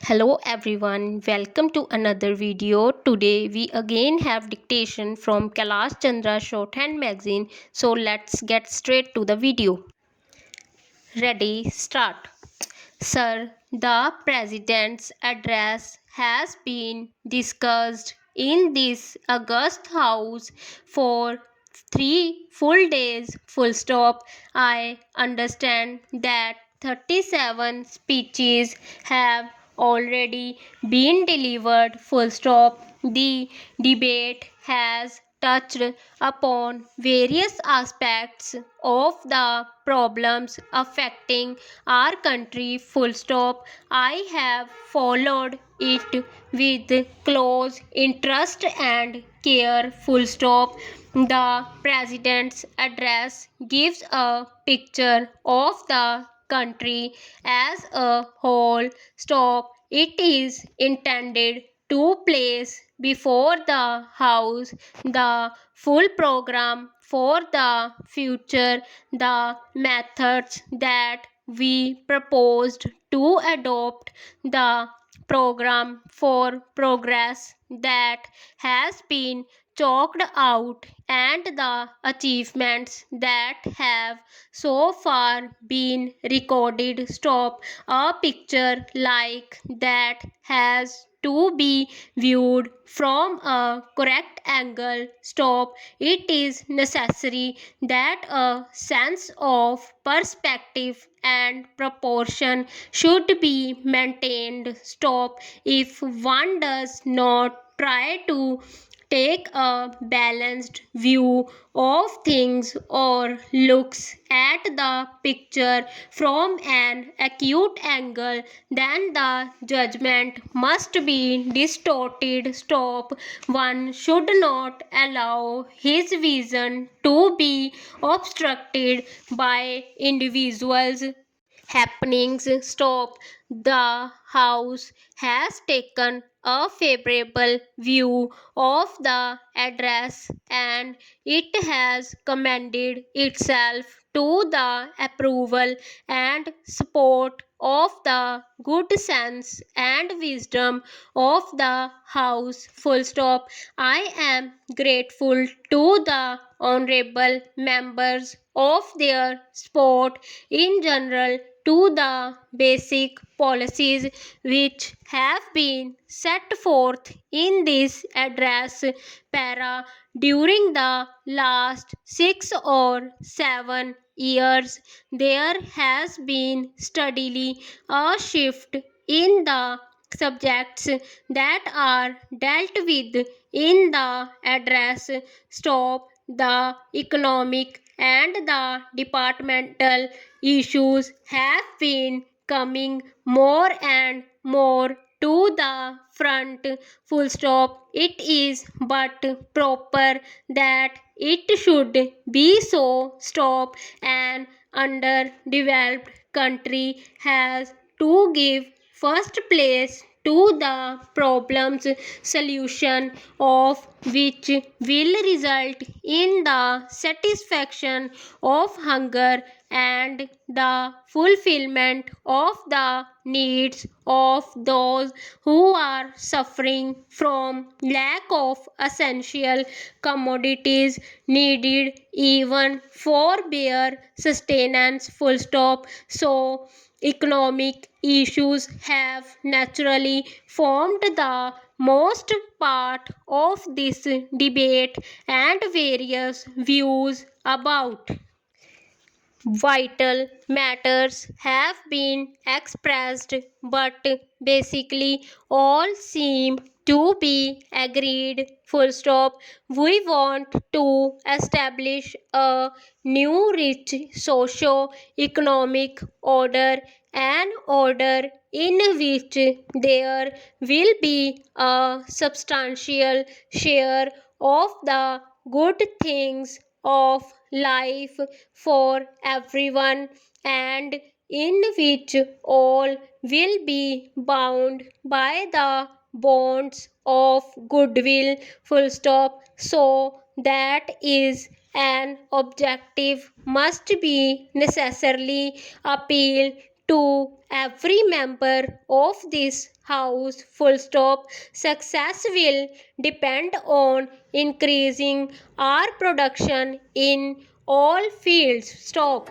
Hello everyone, welcome to another video. Today we again have dictation from Kailash Chandra Shorthand Magazine. So let's get straight to the video. Ready, start. Sir, the President's address has been discussed in this August House for 3 full days. Full stop. I understand that 37 speeches have already been delivered. Full stop. The debate has touched upon various aspects of the problems affecting our country. Full stop. I have followed it with close interest and care. Full stop. The president's address gives a picture of the country as a whole. Stop. It is intended to place before the House the full program for the future, the methods that we proposed to adopt, the program for progress that has been chalked out, and the achievements that have so far been recorded. Stop. A picture like that has to be viewed from a correct angle. Stop. It is necessary that a sense of perspective and proportion should be maintained. Stop. If one does not try to take a balanced view of things or looks at the picture from an acute angle, then the judgment must be distorted. Stop. One should not allow his vision to be obstructed by individuals happenings. Stop. The House has taken a favorable view of the address and it has commended itself to the approval and support of the good sense and wisdom of the House. Full stop. I am grateful to the honorable members of their support in general to the basic policies which have been set forth in this address para during the last 6 or 7 years. There has been steadily a shift in the subjects that are dealt with in the address. Stop. The economic and the departmental issues have been coming more and more to the front. Full stop. It is but proper that it should be so. Stop. An underdeveloped country has to give first place to the problems solution of which will result in the satisfaction of hunger and the fulfillment of the needs of those who are suffering from lack of essential commodities needed even for bare sustenance. Full stop. So economic issues have naturally formed the most part of this debate and various views about vital matters have been expressed, but basically all seem to be agreed. Full stop. We want to establish a new rich socio-economic order, an order in which there will be a substantial share of the good things of life for everyone, and in which all will be bound by the bonds of goodwill. Full stop. So that is an objective must be necessarily appealed to every member of this house, full stop. Success will depend on increasing our production in all fields. Stop.